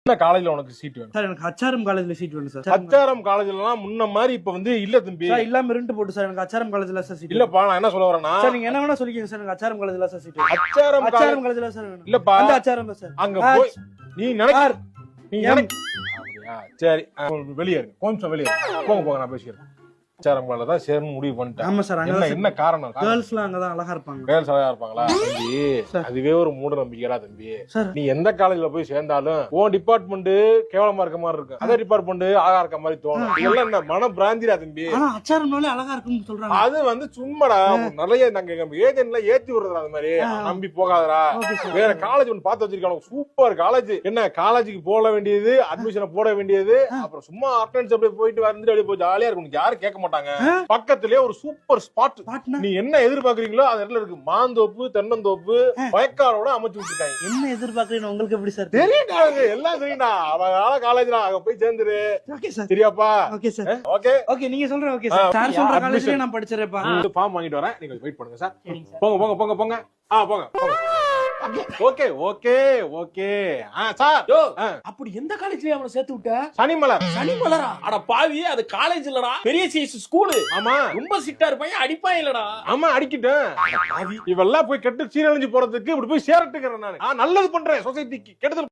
என்ன காலேஜ்ல உனக்கு சீட் வேணும்? சார் எனக்கு ஹச்ஆர்எம் காலேஜ்ல சீட் வேணும் சார். ஹச்ஆர்எம் காலேஜ்லாம் முன்ன மாதிரி இப்ப வந்து இல்ல தம்பி. சார் இல்லாம இருண்டு போட்டு சார் எனக்கு ஹச்ஆர்எம் காலேஜ்ல சார் சீட். இல்லப்பா நான் என்ன சொல்ல வரேன்னா சார் நீங்க என்ன வேணா சொல்லிக்கீங்க சார் எனக்கு ஹச்ஆர்எம் காலேஜ்ல சார் சீட். ஹச்ஆர்எம் காலேஜ்ல சார் வேணும். இல்லப்பா அந்த ஹச்ஆர்எம் சார். அங்க போய் நீ நினைக்க நீ நினைக்க அப்படியா? சரி வெளியே இரு, கொஞ்சம் வெளியே போங்க நான் பேசிக்கிறேன். ஹச்ஆர்எம் காலேஜ்ல தான் சேரணும் முடிவு பண்ணிட்டேன். ஆமா சார். என்ன என்ன காரணம்? கேர்ள்ஸ்லாம் அங்க தான் அழகா இருப்பாங்க. கேர்ள்ஸ் அழகா இருப்பாங்களா தம்பி? அதுவே ஒரு மூட நம்பிக்கைடா தம்பி. நீ எந்த காலேஜ்ல போய் சேர்ந்தாலும் உன் டிபார்ட்மெண்ட் கேவலமா இருக்க மாதிரி இருக்கும், அதே டிபார்ட்மெண்ட் அழகா இருக்க மாதிரி தோணும். இதெல்லாம் என்ன மன பிராந்திடா தம்பி? ஆனா ஹச்ஆர்எம்னாலே அழகா இருக்குன்னு சொல்றாங்க. அது வந்து சும்மாடா நிறைய நாங்க ஏஜென்ட்ல ஏத்தி விடுறதா அந்த மாதிரி நம்பி போகாதடா. வேற காலேஜ் ஒன்று பார்த்து வச்சிருக்காங்க, சூப்பர் காலேஜ். என்ன காலேஜுக்கு போட வேண்டியது, அட்மிஷனை போட வேண்டியது, அப்புறம் சும்மா அட்டெண்டன்ஸ் அப்படியே போயிட்டு வந்துட்டு அப்படியே போய் ஜாலியா இருக்கும். யாரும் கேட்க மாட்டாங்க. பக்கத்திலே ஒரு சூப்பர் ஸ்பாட். நீ என்ன எதிர்பார்க்கறீங்களோ அந்த இடத்துல இருக்கு. மாந்தோப்பு, தென்னந்தோப்பு, வயக்காரோட அமைச்சு விட்டுருக்காங்க. என்ன எதிர்பார்க்கறீங்க உங்களுக்கு எப்படி சார் தெரியும்டா? எல்லாம் தெரியும்டா. அவன் காலேஜ்ல அங்க போய் சேர்ந்துரு. Okay sir. சரியாப்பா? Okay sir. ஓகே ஓகே நீங்க சொல்ற ஓகே சார். சார் சொல்ற காலேஜ்லயே நான் படிச்சறேன்ப்பா. ஃபார்ம் வாங்கிட்டு வரேன், நீங்க வெயிட் பண்ணுங்க சார். போங்க போங்க போங்க போங்க. போங்க போங்க. Okay okay okay. சார் அப்படி எந்த காலேஜ்லயே அவனை சேர்த்து விட்ட? சனிமலர். சனிமலரா? அட பாவி, அது காலேஜ் இல்லடா, பெரிய சைஸ் ஸ்கூலு. ஆமா ரொம்ப சிட்டா இருப்பான், அடிப்பான் இல்லடா. ஆமா அடிக்கிட்டேன். இவெல்லாம் போய் கெட்டு சீரழிஞ்சு போறதுக்கு இப்படி போய் சேரட்டுக்கிறேன். நான் நல்லது பண்றேன் சொசைட்டிக்கு, கெடுதல்